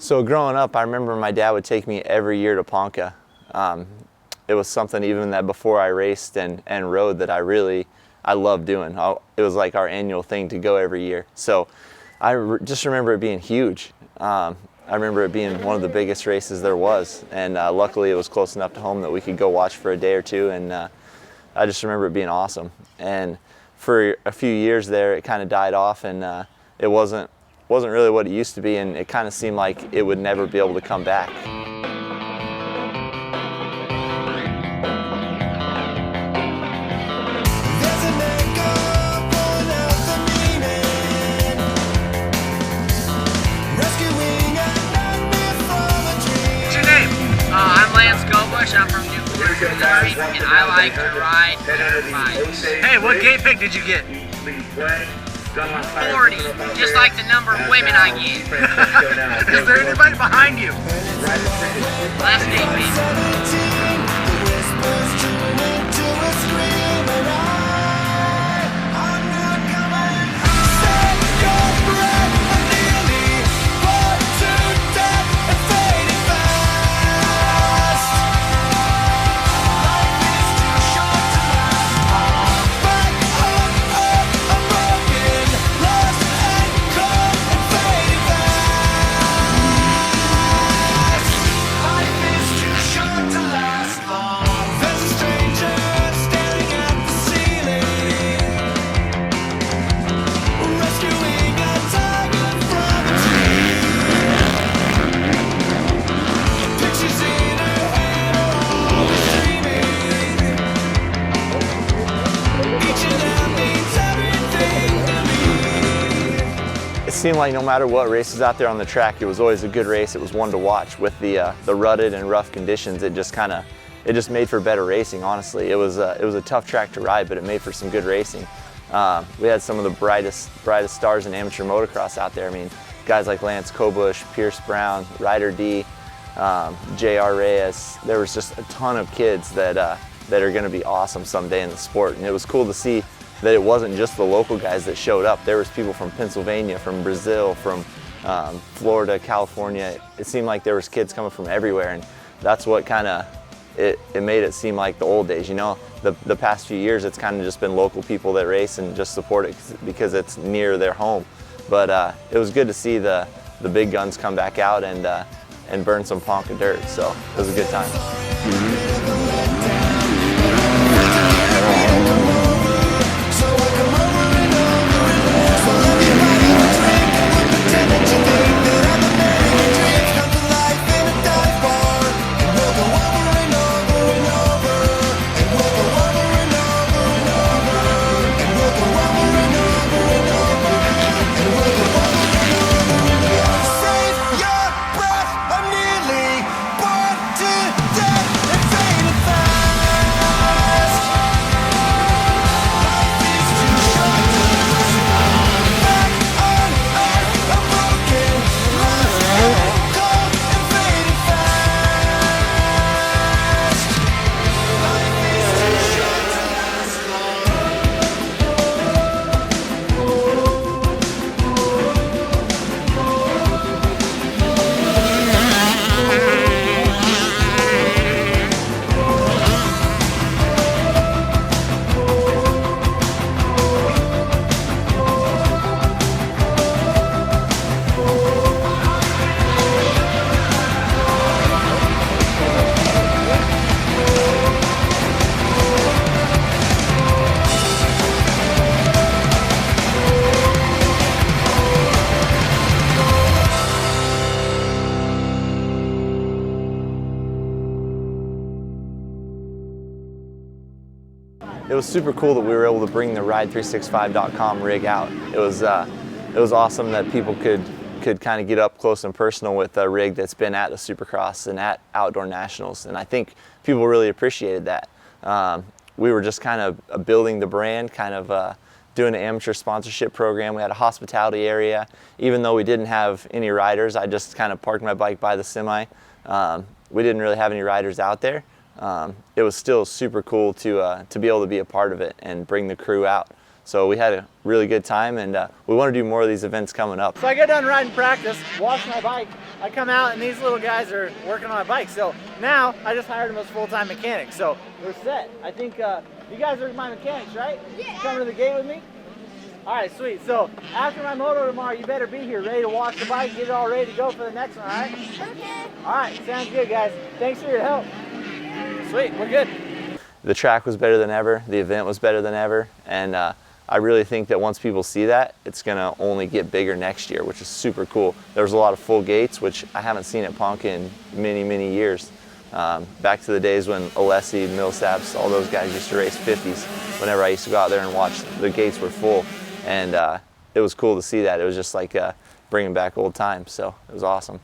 So growing up, I remember my dad would take me every year to Ponca. It was something even that before I raced and rode that I loved doing. It was like our annual thing to go every year. So just remember it being huge. I remember it being one of the biggest races there was, and luckily it was close enough to home that we could go watch for a day or two, and I just remember it being awesome. And for a few years there, it kind of died off, and it wasn't really what it used to be, and it kind of seemed like it would never be able to come back. I'm from Newport, Missouri, and I like to ride bikes. Hey, what gate pick did you get? 40, just like the number of women I get. Is there anybody behind you? Last name, baby. It seemed like no matter what races out there on the track, it was always a good race. It was one to watch. With the rutted and rough conditions, it just made for better racing. Honestly, it was a tough track to ride, but it made for some good racing. We had some of the brightest stars in amateur motocross out there. I mean, guys like Lance Kobush, Pierce Brown, Ryder D, J.R. Reyes. There was just a ton of kids that are going to be awesome someday in the sport, and it was cool to see that it wasn't just the local guys that showed up. There was people from Pennsylvania, from Brazil, from Florida, California. It seemed like there was kids coming from everywhere, and that's what kind of it made it seem like the old days. You know, the past few years, it's kind of just been local people that race and just support it because it's near their home. But it was good to see the big guns come back out and burn some Ponca dirt. So it was a good time. It was super cool that we were able to bring the Ride365.com rig out. It was awesome that people could kind of get up close and personal with a rig that's been at the Supercross and at Outdoor Nationals, and I think people really appreciated that. We were just kind of building the brand, kind of doing an amateur sponsorship program. We had a hospitality area. Even though we didn't have any riders, I just kind of parked my bike by the semi. We didn't really have any riders out there. It was still super cool to be able to be a part of it and bring the crew out. So we had a really good time, and we want to do more of these events coming up. So I get done riding practice, wash my bike, I come out and these little guys are working on my bike. So now I just hired them as full-time mechanics. So we're set. I think you guys are my mechanics, right? Yeah. Coming to the gate with me? All right, sweet. So after my moto tomorrow, you better be here ready to wash the bike, get it all ready to go for the next one, all right? Okay. All right, sounds good, guys. Thanks for your help. Sweet, we're good. The track was better than ever. The event was better than ever. And I really think that once people see that, it's gonna only get bigger next year, which is super cool. There was a lot of full gates, which I haven't seen at Ponca in many, many years. Back to the days when Alessi, Millsaps, all those guys used to race 50s. Whenever I used to go out there and watch, the gates were full. And it was cool to see that. It was just like bringing back old times, so it was awesome.